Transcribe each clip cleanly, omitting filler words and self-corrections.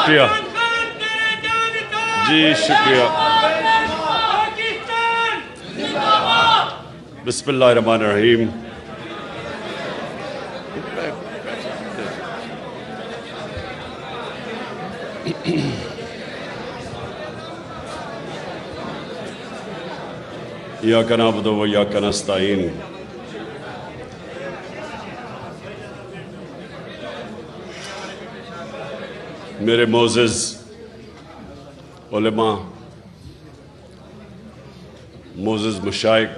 شکریہ جی، شکریہ. بسم اللہ الرحمن الرحیم. ایاک نعبد و ایاک نستعین. میرے معزز علماء، معزز مشائخ،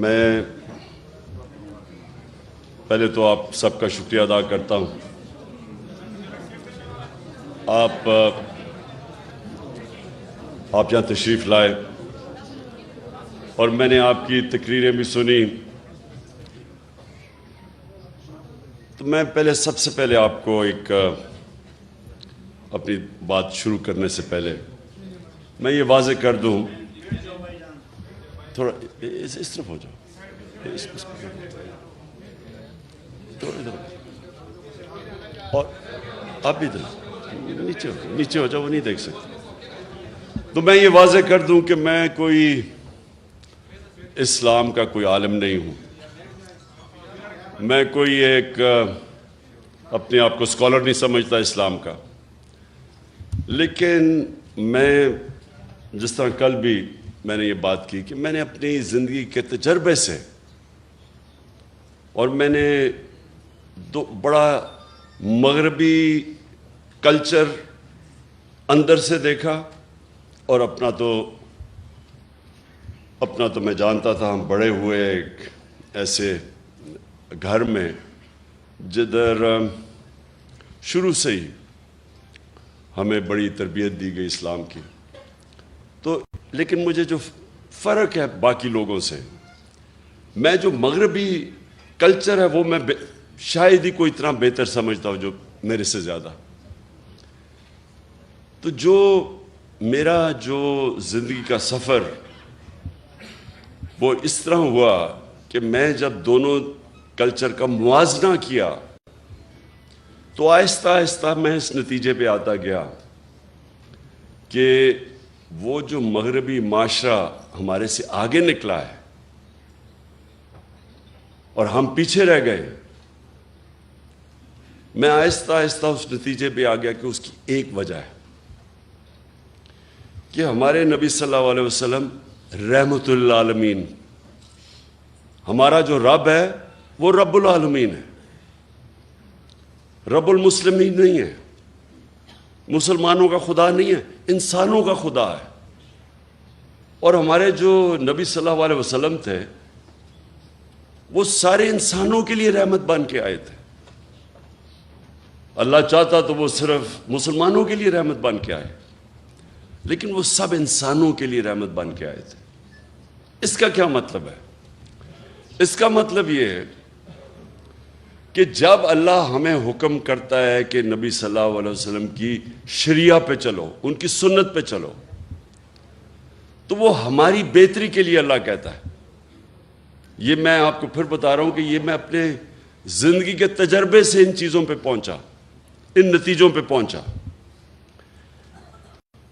میں پہلے تو آپ سب کا شکریہ ادا کرتا ہوں. آپ یہاں تشریف لائے اور میں نے آپ کی تقریریں بھی سنی. تو میں سب سے پہلے آپ کو اپنی بات شروع کرنے سے پہلے میں یہ واضح کر دوں. تھوڑا اس طرف ہو جاؤ، اور آپ بھی نیچے ہو جاؤ، وہ نہیں دیکھ سکتے. تو میں یہ واضح کر دوں کہ میں کوئی اسلام کا کوئی عالم نہیں ہوں. میں کوئی اپنے آپ کو اسکالر نہیں سمجھتا اسلام کا. لیکن میں جس طرح کل بھی میں نے یہ بات کی کہ میں نے اپنی زندگی کے تجربے سے، اور میں نے بڑا مغربی کلچر اندر سے دیکھا، اور اپنا تو میں جانتا تھا. ہم بڑے ہوئے ایک ایسے گھر میں جدھر شروع سے ہی ہمیں بڑی تربیت دی گئی اسلام کی. تو لیکن مجھے جو فرق ہے باقی لوگوں سے، میں جو مغربی کلچر ہے وہ میں شاید ہی کوئی اتنا بہتر سمجھتا ہوں جو میرے سے زیادہ. تو میرا جو زندگی کا سفر وہ اس طرح ہوا کہ میں جب دونوں کلچر کا موازنہ کیا تو آہستہ آہستہ میں اس نتیجے پہ آتا گیا کہ وہ جو مغربی معاشرہ ہمارے سے آگے نکلا ہے اور ہم پیچھے رہ گئے، میں آہستہ آہستہ اس نتیجے پہ آ گیا کہ اس کی ایک وجہ ہے کہ ہمارے نبی صلی اللہ علیہ وسلم رحمت للعالمین، ہمارا جو رب ہے وہ رب العالمین ہے، رب المسلمین نہیں ہے، مسلمانوں کا خدا نہیں ہے، انسانوں کا خدا ہے. اور ہمارے جو نبی صلی اللہ علیہ وسلم تھے وہ سارے انسانوں کے لیے رحمت بن کے آئے تھے. اللہ چاہتا تو وہ صرف مسلمانوں کے لیے رحمت بن کے آئے، لیکن وہ سب انسانوں کے لیے رحمت بن کے آئے تھے. اس کا کیا مطلب ہے؟ اس کا مطلب یہ ہے کہ جب اللہ ہمیں حکم کرتا ہے کہ نبی صلی اللہ علیہ وسلم کی شریعہ پہ چلو، ان کی سنت پہ چلو، تو وہ ہماری بہتری کے لیے اللہ کہتا ہے. یہ میں آپ کو پھر بتا رہا ہوں کہ یہ میں اپنے زندگی کے تجربے سے ان چیزوں پہ پہنچا، ان نتیجوں پہ پہنچا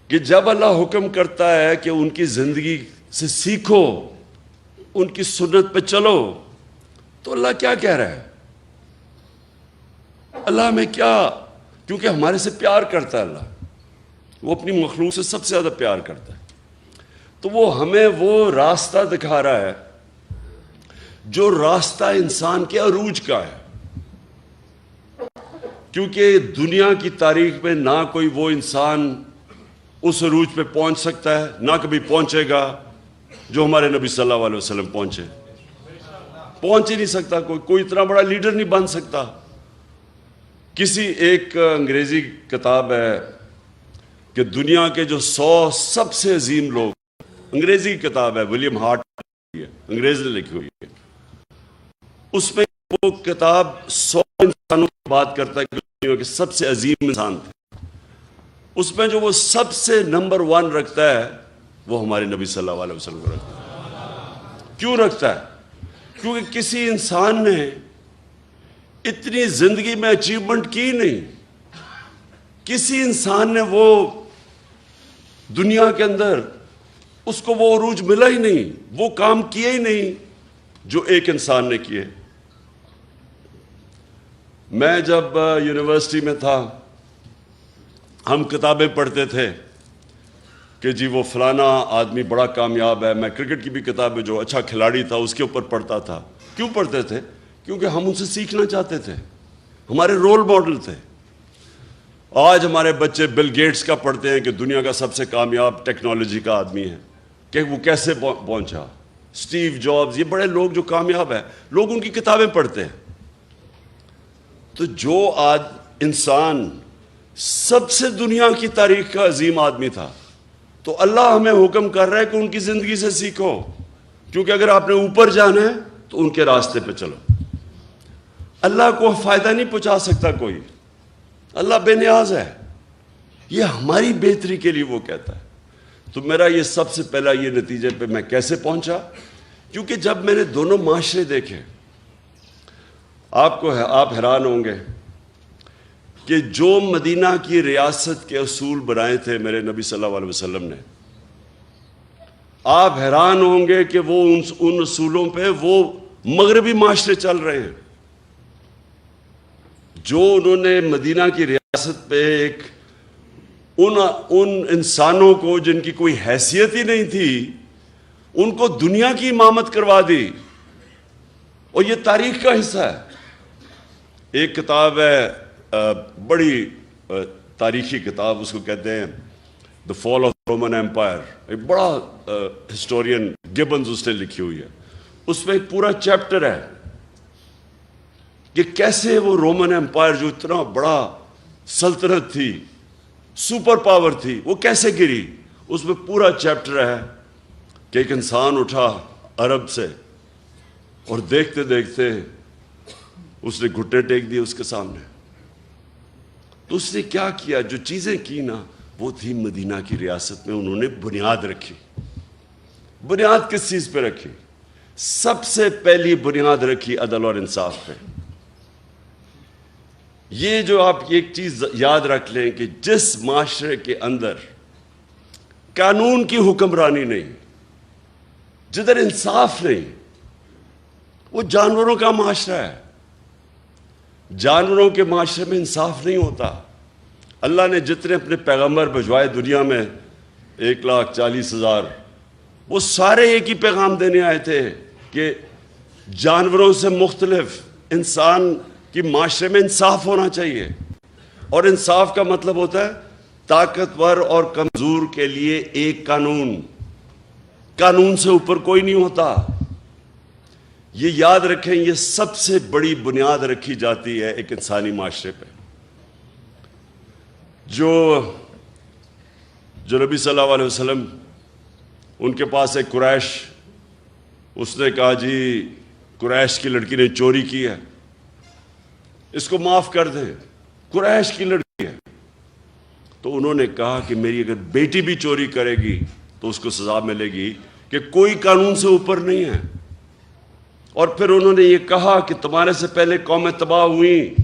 کہ جب اللہ حکم کرتا ہے کہ ان کی زندگی سے سیکھو، ان کی سنت پہ چلو، تو اللہ کیا کہہ رہا ہے؟ اللہ ہمیں کیونکہ ہمارے سے پیار کرتا ہے، اللہ وہ اپنی مخلوق سے سب سے زیادہ پیار کرتا ہے، تو وہ ہمیں وہ راستہ دکھا رہا ہے جو راستہ انسان کے عروج کا ہے. کیونکہ دنیا کی تاریخ میں نہ کوئی وہ انسان اس عروج پہ پہنچ سکتا ہے، نہ کبھی پہنچے گا جو ہمارے نبی صلی اللہ علیہ وسلم پہنچ ہی نہیں سکتا. کوئی اتنا بڑا لیڈر نہیں بن سکتا. کسی ایک انگریزی کتاب ہے کہ دنیا کے جو 100 سب سے عظیم لوگ، انگریزی کی کتاب ہے، ولیم ہارٹ انگریز نے لکھی ہوئی ہے. اس میں وہ کتاب 100 انسانوں کی بات کرتا ہے کہ دنیا کے سب سے عظیم انسان تھے. اس میں جو وہ سب سے نمبر 1 رکھتا ہے وہ ہمارے نبی صلی اللہ علیہ وسلم کو رکھتا ہے. کیوں رکھتا ہے؟ کیونکہ کسی انسان نے اتنی زندگی میں اچیومنٹ کی نہیں کسی انسان نے وہ دنیا کے اندر اس کو وہ عروج ملا ہی نہیں، وہ کام کیے ہی نہیں جو ایک انسان نے کیے۔ میں جب یونیورسٹی میں تھا ہم کتابیں پڑھتے تھے کہ جی وہ فلانا آدمی بڑا کامیاب ہے۔ میں کرکٹ کی بھی کتابیں، جو اچھا کھلاڑی تھا اس کے اوپر پڑھتا تھا۔ کیوں پڑھتے تھے؟ کیونکہ ہم ان سے سیکھنا چاہتے تھے، ہمارے رول ماڈل تھے۔ آج ہمارے بچے بل گیٹس کا پڑھتے ہیں کہ دنیا کا سب سے کامیاب ٹیکنالوجی کا آدمی ہے، کہ وہ کیسے پہنچا۔ اسٹیو جابز، یہ بڑے لوگ جو کامیاب ہیں، لوگ ان کی کتابیں پڑھتے ہیں۔ تو جو آج انسان سب سے دنیا کی تاریخ کا عظیم آدمی تھا، تو اللہ ہمیں حکم کر رہا ہے کہ ان کی زندگی سے سیکھو، کیونکہ اگر آپ نے اوپر جانا ہے تو ان کے راستے پہ چلو۔ اللہ کو فائدہ نہیں پہنچا سکتا کوئی، اللہ بے نیاز ہے، یہ ہماری بہتری کے لیے وہ کہتا ہے۔ تو میرا یہ سب سے پہلا یہ نتیجے پہ میں کیسے پہنچا، کیونکہ جب میں نے دونوں معاشرے دیکھے، آپ حیران ہوں گے کہ جو مدینہ کی ریاست کے اصول بنائے تھے میرے نبی صلی اللہ علیہ وسلم نے، آپ حیران ہوں گے کہ وہ ان اصولوں پہ وہ مغربی معاشرے چل رہے ہیں۔ جو انہوں نے مدینہ کی ریاست پہ ایک ان انسانوں کو جن کی کوئی حیثیت ہی نہیں تھی، ان کو دنیا کی امامت کروا دی، اور یہ تاریخ کا حصہ ہے۔ ایک کتاب ہے، بڑی تاریخی کتاب، اس کو کہتے ہیں دا فال آف رومن ایمپائر، ایک بڑا ہسٹورین گبنز اس نے لکھی ہوئی ہے۔ اس میں ایک پورا چیپٹر ہے کہ کیسے وہ رومن ایمپائر جو اتنا بڑا سلطنت تھی، سپر پاور تھی، وہ کیسے گری۔ اس میں پورا چیپٹر ہے کہ ایک انسان اٹھا عرب سے، اور دیکھتے دیکھتے اس نے گھٹنے ٹیک دیے اس کے سامنے۔ تو اس نے کیا کیا، جو چیزیں کی نا، وہ تھی مدینہ کی ریاست میں انہوں نے بنیاد رکھی۔ بنیاد کس چیز پہ رکھی؟ سب سے پہلی بنیاد رکھی عدل اور انصاف پہ۔ یہ جو آپ ایک چیز یاد رکھ لیں کہ جس معاشرے کے اندر قانون کی حکمرانی نہیں، جدھر انصاف نہیں، وہ جانوروں کا معاشرہ ہے۔ جانوروں کے معاشرے میں انصاف نہیں ہوتا۔ اللہ نے جتنے اپنے پیغمبر بھجوائے دنیا میں 1,40,000، وہ سارے ایک ہی پیغام دینے آئے تھے کہ جانوروں سے مختلف انسان کی معاشرے میں انصاف ہونا چاہیے۔ اور انصاف کا مطلب ہوتا ہے طاقتور اور کمزور کے لیے ایک قانون، قانون سے اوپر کوئی نہیں ہوتا۔ یہ یاد رکھیں، یہ سب سے بڑی بنیاد رکھی جاتی ہے ایک انسانی معاشرے پہ۔ جو نبی صلی اللہ علیہ وسلم، ان کے پاس ایک قریش، اس نے کہا جی قریش کی لڑکی نے چوری کی ہے، اس کو معاف کر دیں، قریش کی لڑکی ہے۔ تو انہوں نے کہا کہ میری اگر بیٹی بھی چوری کرے گی تو اس کو سزا ملے گی، کہ کوئی قانون سے اوپر نہیں ہے۔ اور پھر انہوں نے یہ کہا کہ تمہارے سے پہلے قومیں تباہ ہوئیں،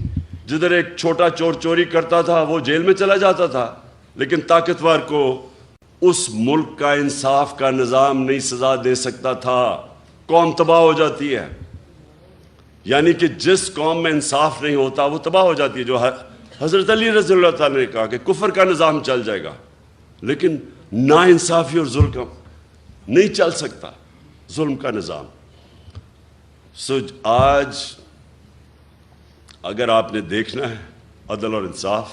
جدھر ایک چھوٹا چور چوری کرتا تھا وہ جیل میں چلا جاتا تھا، لیکن طاقتور کو اس ملک کا انصاف کا نظام نہیں سزا دے سکتا تھا، قوم تباہ ہو جاتی ہے۔ یعنی کہ جس قوم میں انصاف نہیں ہوتا وہ تباہ ہو جاتی ہے۔ جو حضرت علی رضی اللہ تعالیٰ نے کہا کہ کفر کا نظام چل جائے گا، لیکن نا انصافی اور ظلم نہیں چل سکتا، ظلم کا نظام۔ آج اگر آپ نے دیکھنا ہے عدل اور انصاف،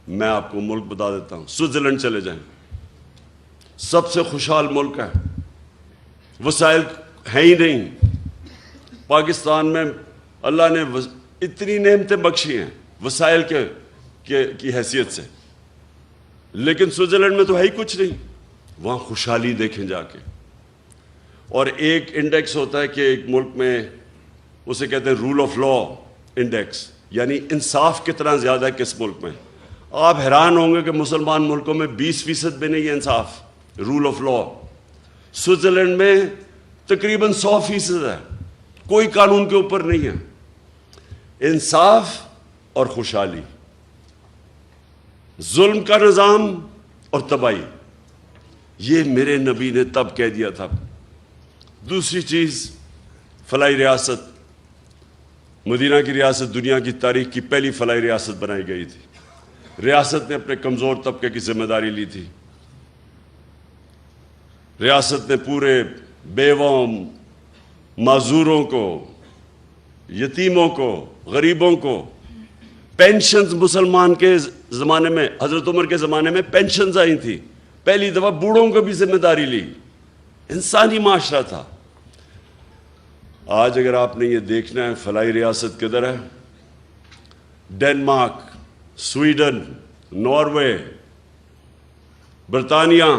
میں آپ کو ملک بتا دیتا ہوں، سوئٹزرلینڈ چلے جائیں، سب سے خوشحال ملک ہے، وسائل ہیں ہی نہیں۔ پاکستان میں اللہ نے اتنی نعمتیں بخشی ہیں وسائل کی حیثیت سے، لیکن سوئٹزرلینڈ میں تو ہے ہی کچھ نہیں۔ وہاں خوشحالی دیکھیں جا کے۔ اور ایک انڈیکس ہوتا ہے کہ ایک ملک میں، اسے کہتے ہیں رول آف لا انڈیکس، یعنی انصاف کتنا زیادہ ہے کس ملک میں۔ آپ حیران ہوں گے کہ مسلمان ملکوں میں 20% بھی نہیں ہے انصاف، رول آف لا۔ سوئٹزرلینڈ میں تقریباً 100% ہے، کوئی قانون کے اوپر نہیں ہے۔ انصاف اور خوشحالی، ظلم کا نظام اور تباہی، یہ میرے نبی نے تب کہہ دیا تھا۔ دوسری چیز، فلاحی ریاست، مدینہ کی ریاست دنیا کی تاریخ کی پہلی فلاحی ریاست بنائی گئی تھی۔ ریاست نے اپنے کمزور طبقے کی ذمہ داری لی تھی۔ ریاست نے پورے بیووں، معذوروں کو، یتیموں کو، غریبوں کو پینشنز، مسلمان کے زمانے میں، حضرت عمر کے زمانے میں پینشنز آئی تھی، پہلی دفعہ بوڑھوں کو بھی ذمہ داری لی۔ انسانی معاشرہ تھا۔ آج اگر آپ نے یہ دیکھنا ہے فلاحی ریاست کدھر ہے، ڈنمارک، سویڈن، ناروے، برطانیہ،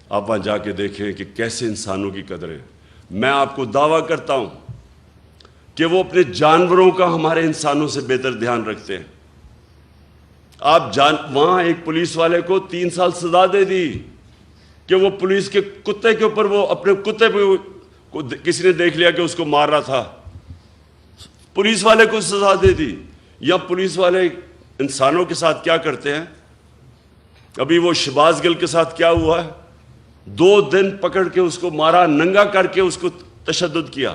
آپ وہاں جا کے دیکھیں کہ کیسے انسانوں کی قدر ہے۔ میں آپ کو دعویٰ کرتا ہوں کہ وہ اپنے جانوروں کا ہمارے انسانوں سے بہتر دھیان رکھتے ہیں۔ وہاں ایک پولیس والے کو 3 سال سزا دے دی کہ وہ پولیس کے کتے کے اوپر، وہ اپنے کتے پہ کسی نے دیکھ لیا کہ اس کو مار رہا تھا، پولیس والے کو سزا دے دی۔ یا پولیس والے انسانوں کے ساتھ کیا کرتے ہیں؟ ابھی وہ شہباز گل کے ساتھ کیا ہوا ہے؟ 2 دن پکڑ کے اس کو مارا، ننگا کر کے اس کو تشدد کیا۔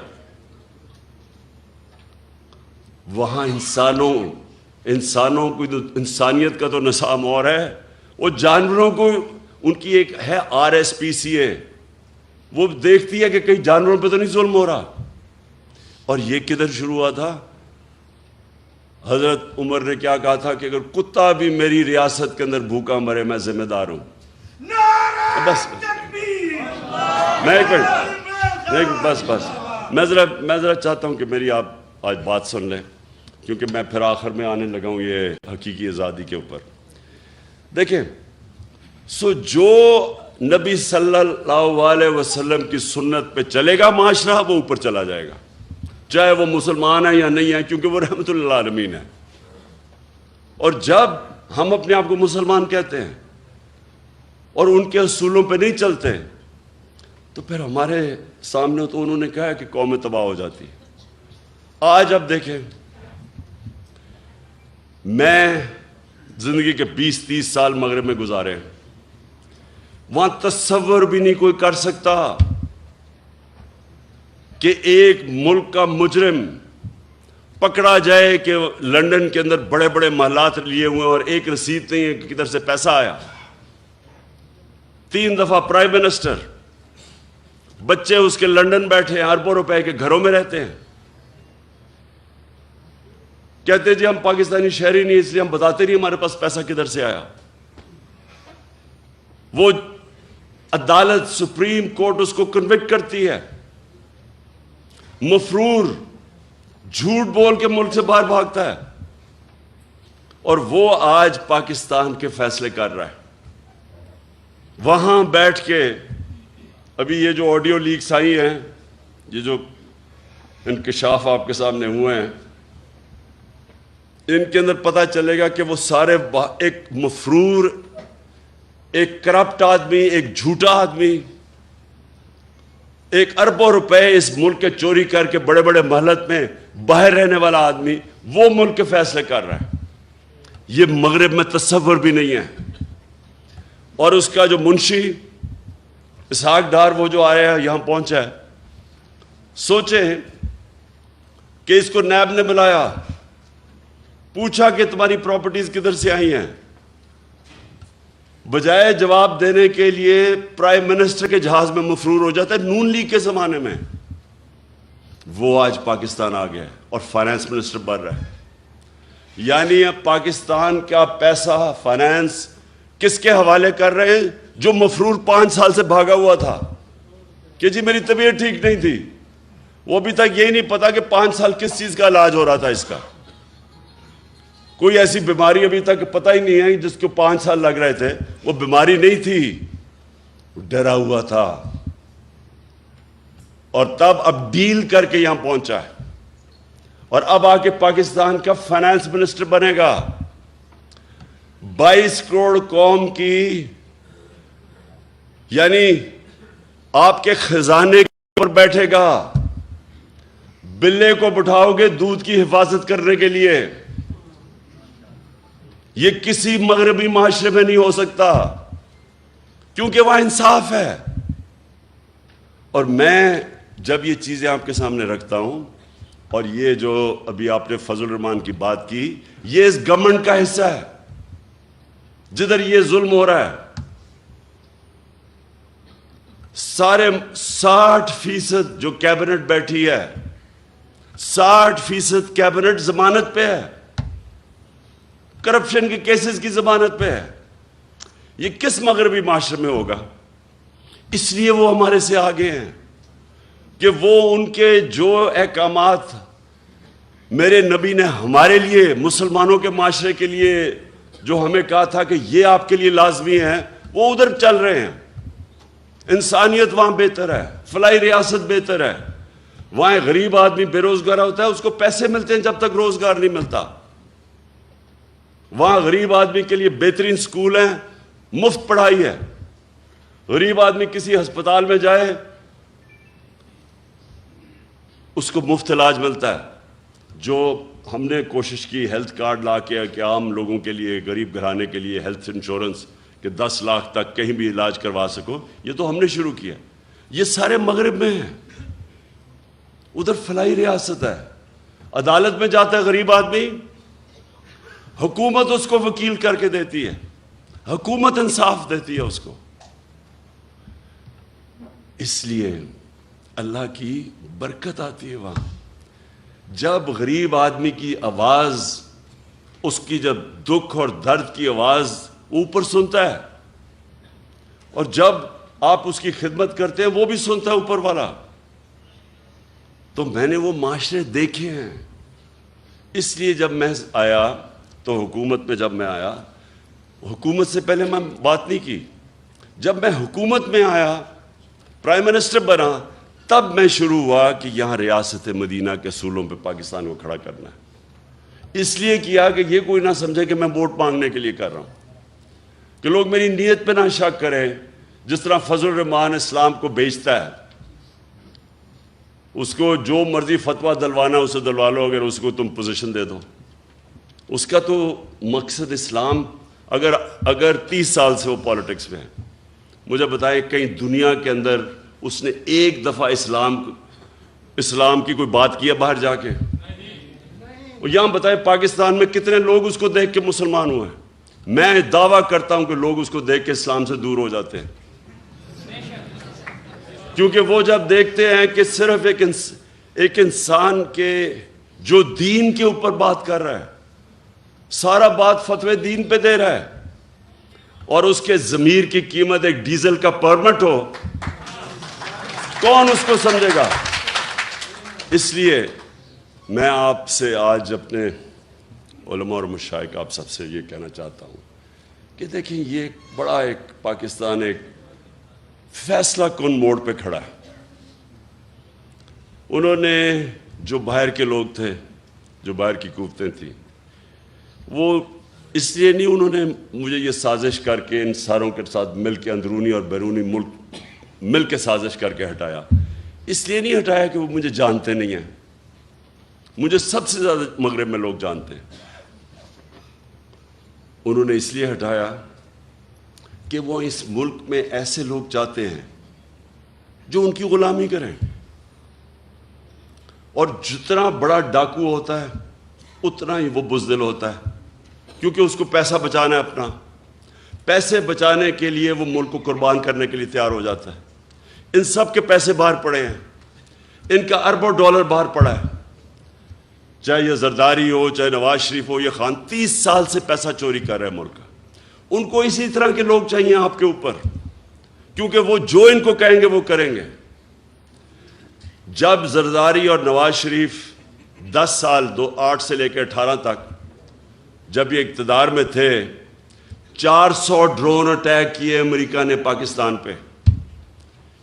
وہاں انسانوں کو، انسانیت کا تو نظام اور ہے، وہ جانوروں کو، ان کی ایک ہے RSPCA، وہ دیکھتی ہے کہ کئی جانوروں پہ تو نہیں ظلم ہو رہا۔ اور یہ کدھر شروع ہوا تھا؟ حضرت عمر نے کیا کہا تھا کہ اگر کتا بھی میری ریاست کے اندر بھوکا مرے میں ذمہ دار ہوں۔ بس میں ذرا چاہتا ہوں کہ میری آپ آج بات سن لیں، کیونکہ میں پھر آخر میں آنے لگا ہوں یہ حقیقی آزادی کے اوپر۔ دیکھیں، جو نبی صلی اللہ علیہ وسلم کی سنت پہ چلے گا معاشرہ، وہ اوپر چلا جائے گا، چاہے وہ مسلمان ہے یا نہیں ہے، کیونکہ وہ رحمت للعالمین ہے۔ اور جب ہم اپنے آپ کو مسلمان کہتے ہیں اور ان کے اصولوں پہ نہیں چلتے، تو پھر ہمارے سامنے تو انہوں نے کہا ہے کہ قومیں تباہ ہو جاتی۔ آج اب دیکھیں، میں زندگی کے 20-30 سال مغرب میں گزارے، وہاں تصور بھی نہیں کوئی کر سکتا کہ ایک ملک کا مجرم پکڑا جائے کہ لندن کے اندر بڑے بڑے محلات لیے ہوئے اور ایک رسید نہیں ہے کہ کدھر سے پیسہ آیا۔ 3 دفعہ پرائم منسٹر، بچے اس کے لندن بیٹھے ہیں، اربوں روپے کے گھروں میں رہتے ہیں، کہتے جی ہم پاکستانی شہری نہیں، اس لیے ہم بتاتے نہیں ہمارے پاس پیسہ کدھر سے آیا۔ وہ عدالت، سپریم کورٹ اس کو کنوکٹ کرتی ہے، مفرور جھوٹ بول کے ملک سے باہر بھاگتا ہے، اور وہ آج پاکستان کے فیصلے کر رہا ہے۔ وہاں بیٹھ کے ابھی یہ جو آڈیو لیکس آئی ہیں، یہ جو انکشاف آپ کے سامنے ہوئے ہیں، ان کے اندر پتہ چلے گا کہ وہ سارے ایک مفرور، ایک کرپٹ آدمی، ایک جھوٹا آدمی، ایک اربوں روپے اس ملک کے چوری کر کے بڑے بڑے محلت میں باہر رہنے والا آدمی، وہ ملک کے فیصلے کر رہا ہے۔ یہ مغرب میں تصور بھی نہیں ہے۔ اور اس کا جو منشی اسحاق ڈار، وہ جو آیا ہے، یہاں پہنچا ہے، سوچیں کہ اس کو نیب نے بلایا، پوچھا کہ تمہاری پراپرٹیز کدھر سے آئی ہیں، بجائے جواب دینے کے لیے پرائم منسٹر کے جہاز میں مفرور ہو جاتا ہے۔ نون لیگ کے زمانے میں وہ آج پاکستان آ گیا ہے اور فائنانس منسٹر بن رہا ہے۔ یعنی اب پاکستان کا پیسہ، فائنانس کس کے حوالے کر رہے ہیں؟ جو مفرور 5 سال سے بھاگا ہوا تھا کہ جی میری طبیعت ٹھیک نہیں تھی، وہ ابھی تک یہی نہیں پتا کہ 5 سال کس چیز کا علاج ہو رہا تھا، اس کا کوئی ایسی بیماری ابھی تک پتہ ہی نہیں ہے جس کو 5 سال لگ رہے تھے، وہ بیماری نہیں تھی، ڈرا ہوا تھا، اور تب اب ڈیل کر کے یہاں پہنچا ہے، اور اب آ کے پاکستان کا فائنانس منسٹر بنے گا۔ 22 کروڑ قوم کی، یعنی آپ کے خزانے پر بیٹھے گا، بلے کو بٹھاؤ گے دودھ کی حفاظت کرنے کے لیے، یہ کسی مغربی معاشرے میں نہیں ہو سکتا، کیونکہ وہاں انصاف ہے۔ اور میں جب یہ چیزیں آپ کے سامنے رکھتا ہوں، اور یہ جو ابھی آپ نے فضل الرحمان کی بات کی، یہ اس گورنمنٹ کا حصہ ہے جدھر یہ ظلم ہو رہا ہے۔ سارے 60% جو کیبنٹ بیٹھی ہے، 60% کیبنٹ ضمانت پہ ہے، کرپشن کے کیسز کی ضمانت پہ ہے۔ یہ کس مغربی معاشرے میں ہوگا؟ اس لیے وہ ہمارے سے آگے ہیں کہ وہ ان کے جو احکامات میرے نبی نے ہمارے لیے، مسلمانوں کے معاشرے کے لیے جو ہمیں کہا تھا کہ یہ آپ کے لیے لازمی ہے، وہ ادھر چل رہے ہیں۔ انسانیت وہاں بہتر ہے، فلاحی ریاست بہتر ہے۔ وہاں غریب آدمی بے روزگار ہوتا ہے، اس کو پیسے ملتے ہیں جب تک روزگار نہیں ملتا۔ وہاں غریب آدمی کے لیے بہترین سکول ہیں، مفت پڑھائی ہے۔ غریب آدمی کسی ہسپتال میں جائے، اس کو مفت علاج ملتا ہے۔ جو ہم نے کوشش کی ہیلتھ کارڈ لا کے کہ عام لوگوں کے لیے، غریب گھرانے کے لیے ہیلتھ انشورنس کہ 10 لاکھ تک کہیں بھی علاج کروا سکو، یہ تو ہم نے شروع کیا۔ یہ سارے مغرب میں ہیں۔ ادھر فلاحی ریاست ہے، عدالت میں جاتا ہے غریب آدمی، حکومت اس کو وکیل کر کے دیتی ہے، حکومت انصاف دیتی ہے اس کو۔ اس لیے اللہ کی برکت آتی ہے وہاں جب غریب آدمی کی آواز، اس کی جب دکھ اور درد کی آواز اوپر سنتا ہے، اور جب آپ اس کی خدمت کرتے ہیں وہ بھی سنتا ہے اوپر والا۔ تو میں نے وہ معاشرے دیکھے ہیں۔ اس لیے جب میں آیا تو حکومت میں جب میں آیا، حکومت سے پہلے میں بات نہیں کی، جب میں حکومت میں آیا، پرائم منسٹر بنا، تب میں شروع ہوا کہ یہاں ریاست مدینہ کے اصولوں پہ پاکستان کو کھڑا کرنا ہے۔ اس لیے کیا کہ یہ کوئی نہ سمجھے کہ میں ووٹ مانگنے کے لیے کر رہا ہوں، کہ لوگ میری نیت پہ نہ شک کریں۔ جس طرح فضل الرحمان اسلام کو بیچتا ہے، اس کو جو مرضی فتویٰ دلوانا اسے دلوا لو، اگر اس کو تم پوزیشن دے دو۔ اس کا تو مقصد اسلام، اگر 30 سال سے وہ پالیٹکس میں ہے، مجھے بتائیں کہیں دنیا کے اندر اس نے ایک دفعہ اسلام کی کوئی بات کی ہے باہر جا کے؟ اور یہاں بتائیں پاکستان میں کتنے لوگ اس کو دیکھ کے مسلمان ہوئے ہیں؟ میں دعویٰ کرتا ہوں کہ لوگ اس کو دیکھ کے اسلام سے دور ہو جاتے ہیں، کیونکہ وہ جب دیکھتے ہیں کہ صرف ایک انسان کے جو دین کے اوپر بات کر رہا ہے، سارا بات فتوے دین پہ دے رہا ہے، اور اس کے ضمیر کی قیمت ایک ڈیزل کا پرمٹ ہو، کون اس کو سمجھے گا؟ اس لیے میں آپ سے آج اپنے علماء اور مشائخ آپ سب سے یہ کہنا چاہتا ہوں کہ دیکھیں یہ ایک پاکستان ایک فیصلہ کن موڑ پہ کھڑا ہے۔ انہوں نے جو باہر کے لوگ تھے، جو باہر کی قوتیں تھیں، وہ اس لیے نہیں انہوں نے مجھے یہ سازش کر کے ان ساروں کے ساتھ مل کے اندرونی اور بیرونی ملک مل کے سازش کر کے ہٹایا۔ اس لیے نہیں ہٹایا کہ وہ مجھے جانتے نہیں ہیں، مجھے سب سے زیادہ مغرب میں لوگ جانتے ہیں۔ انہوں نے اس لیے ہٹایا کہ وہ اس ملک میں ایسے لوگ چاہتے ہیں جو ان کی غلامی کریں، اور جتنا بڑا ڈاکو ہوتا ہے اتنا ہی وہ بزدل ہوتا ہے، کیونکہ اس کو پیسہ بچانا ہے اپنا۔ پیسے بچانے کے لیے وہ ملک کو قربان کرنے کے لیے تیار ہو جاتا ہے۔ ان سب کے پیسے باہر پڑے ہیں، ان کا اربوں ڈالر باہر پڑا ہے، چاہے یہ زرداری ہو، چاہے نواز شریف ہو، یہ خان 30 سال سے پیسہ چوری کر رہے ہیں ملک کا۔ ان کو اسی طرح کے لوگ چاہیے آپ کے اوپر، کیونکہ وہ جو ان کو کہیں گے وہ کریں گے۔ جب زرداری اور نواز شریف 10 سال 8 سے لے کے 18 تک جب یہ اقتدار میں تھے، 400 ڈرون اٹیک کیے امریکہ نے پاکستان پہ۔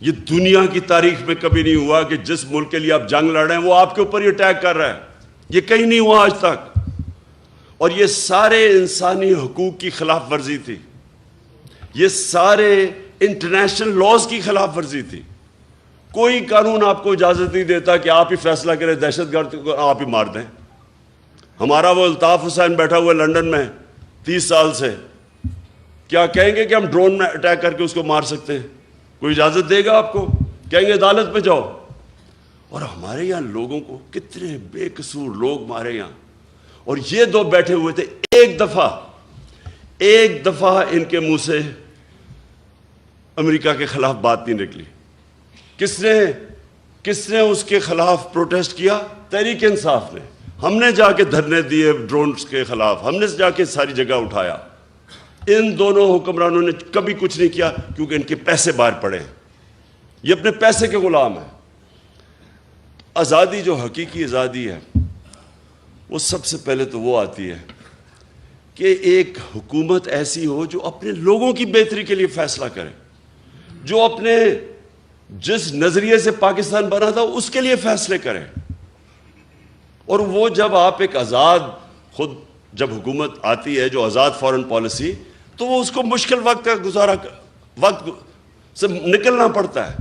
یہ دنیا کی تاریخ میں کبھی نہیں ہوا کہ جس ملک کے لیے آپ جنگ لڑ رہے ہیں وہ آپ کے اوپر ہی اٹیک کر رہا ہے، یہ کہیں نہیں ہوا آج تک۔ اور یہ سارے انسانی حقوق کی خلاف ورزی تھی، یہ سارے انٹرنیشنل لاز کی خلاف ورزی تھی۔ کوئی قانون آپ کو اجازت نہیں دیتا کہ آپ ہی فیصلہ کریں دہشت گرد کو آپ ہی مار دیں۔ ہمارا وہ الطاف حسین بیٹھا ہوا ہے لندن میں، 30 سال سے. کیا کہیں گے کہ ہم ڈرون میں اٹیک کر کے اس کو مار سکتے ہیں؟ کوئی اجازت دے گا آپ کو؟ کہیں گے عدالت پہ جاؤ. اور ہمارے یہاں لوگوں کو کتنے بے قصور لوگ مارے یہاں. اور یہ دو بیٹھے ہوئے تھے, ایک دفعہ ان کے منہ سے امریکہ کے خلاف بات نہیں نکلی. کس نے اس کے خلاف پروٹیسٹ کیا؟ تحریک انصاف نے. ہم نے جا کے دھرنے دیے ڈرونز کے خلاف, ہم نے جا کے ساری جگہ اٹھایا. ان دونوں حکمرانوں نے کبھی کچھ نہیں کیا, کیونکہ ان کے پیسے باہر پڑے ہیں. یہ اپنے پیسے کے غلام ہیں. آزادی جو حقیقی آزادی ہے وہ سب سے پہلے تو وہ آتی ہے کہ ایک حکومت ایسی ہو جو اپنے لوگوں کی بہتری کے لیے فیصلہ کرے, جو اپنے جس نظریے سے پاکستان بنا تھا اس کے لیے فیصلے کرے. اور وہ جب آپ ایک آزاد, خود جب حکومت آتی ہے جو آزاد فارن پالیسی, تو وہ اس کو مشکل وقت سے نکلنا پڑتا ہے,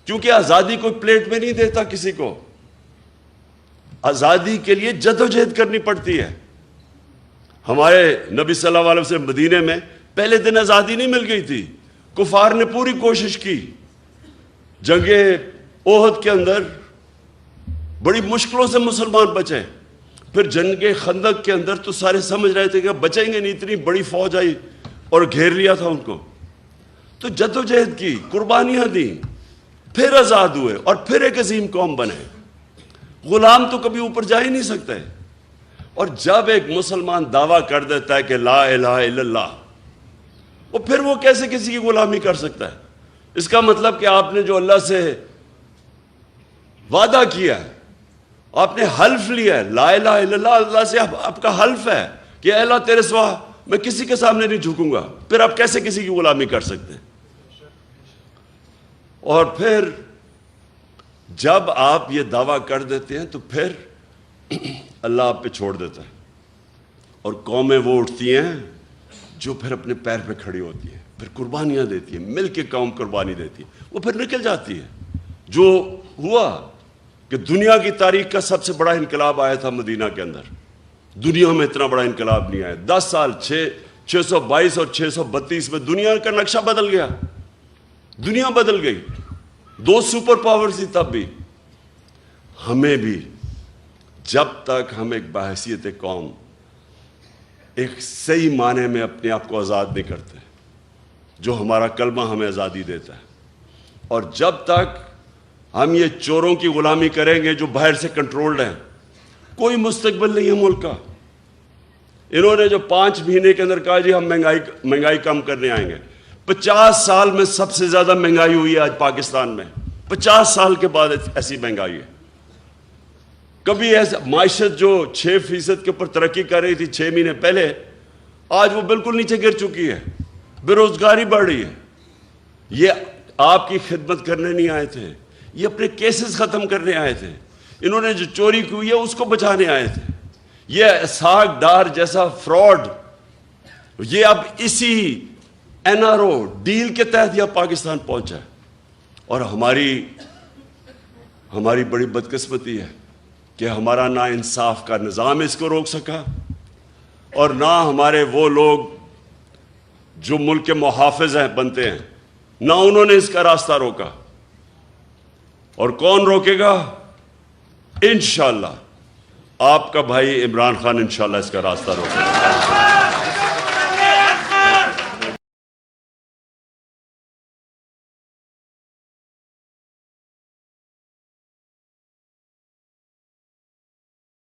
کیونکہ آزادی کوئی پلیٹ میں نہیں دیتا کسی کو. آزادی کے لیے جدوجہد کرنی پڑتی ہے. ہمارے نبی صلی اللہ علیہ وسلم مدینے میں پہلے دن آزادی نہیں مل گئی تھی. کفار نے پوری کوشش کی. جنگ احد کے اندر بڑی مشکلوں سے مسلمان بچے. پھر جنگ خندق کے اندر تو سارے سمجھ رہے تھے کہ بچیں گے نہیں, اتنی بڑی فوج آئی اور گھیر لیا تھا ان کو. تو جدوجہد کی, قربانیاں دیں, پھر آزاد ہوئے اور پھر ایک عظیم قوم بنے. غلام تو کبھی اوپر جا ہی نہیں سکتے. اور جب ایک مسلمان دعویٰ کر دیتا ہے کہ لا الہ الا اللہ, وہ پھر وہ کیسے کسی کی غلامی کر سکتا ہے؟ اس کا مطلب کہ آپ نے جو اللہ سے وعدہ کیا ہے, آپ نے حلف لیا ہے, لا الہ الا اللہ, اللہ سے آپ کا حلف ہے کہ اے اللہ تیرے سوا میں کسی کے سامنے نہیں جھکوں گا, پھر آپ کیسے کسی کی غلامی کر سکتے ہیں؟ اور پھر جب آپ یہ دعویٰ کر دیتے ہیں تو پھر اللہ آپ پہ چھوڑ دیتا ہے, اور قومیں وہ اٹھتی ہیں جو پھر اپنے پیر پہ کھڑی ہوتی ہیں, پھر قربانیاں دیتی ہیں, مل کے قوم قربانی دیتی ہے, وہ پھر نکل جاتی ہے. جو ہوا کہ دنیا کی تاریخ کا سب سے بڑا انقلاب آیا تھا مدینہ کے اندر. دنیا میں اتنا بڑا انقلاب نہیں آیا. 10 سال 622 اور 632 میں دنیا کا نقشہ بدل گیا, دنیا بدل گئی. 2 سپر پاورز تھی تب بھی. ہمیں بھی جب تک ہم ایک بحیثیت قوم ایک صحیح معنی میں اپنے آپ کو آزاد نہیں کرتے, جو ہمارا کلمہ ہمیں آزادی دیتا ہے, اور جب تک ہم یہ چوروں کی غلامی کریں گے جو باہر سے کنٹرولڈ ہیں, کوئی مستقبل نہیں ہے ملک کا. انہوں نے جو 5 مہینے کے اندر کہا جی ہم مہنگائی کم کرنے آئیں گے. 50 سال میں سب سے زیادہ مہنگائی ہوئی ہے آج پاکستان میں. 50 سال کے بعد ایسی مہنگائی ہے. کبھی ایسا معیشت جو 6% کے اوپر ترقی کر رہی تھی 6 مہینے پہلے, آج وہ بالکل نیچے گر چکی ہے. بے روزگاری بڑھ رہی ہے. یہ آپ کی خدمت کرنے نہیں آئے تھے, یہ اپنے کیسز ختم کرنے آئے تھے. انہوں نے جو چوری کی ہے اس کو بچانے آئے تھے. یہ اسحاق ڈار جیسا فراڈ, یہ اب اسی NRO ڈیل کے تحت یہ پاکستان پہنچا ہے. اور ہماری بڑی بدقسمتی ہے کہ ہمارا نا انصاف کا نظام اس کو روک سکا, اور نہ ہمارے وہ لوگ جو ملک کے محافظ ہیں بنتے ہیں, نہ انہوں نے اس کا راستہ روکا. اور کون روکے گا؟ انشاءاللہ آپ کا بھائی عمران خان انشاءاللہ اس کا راستہ روکے گا.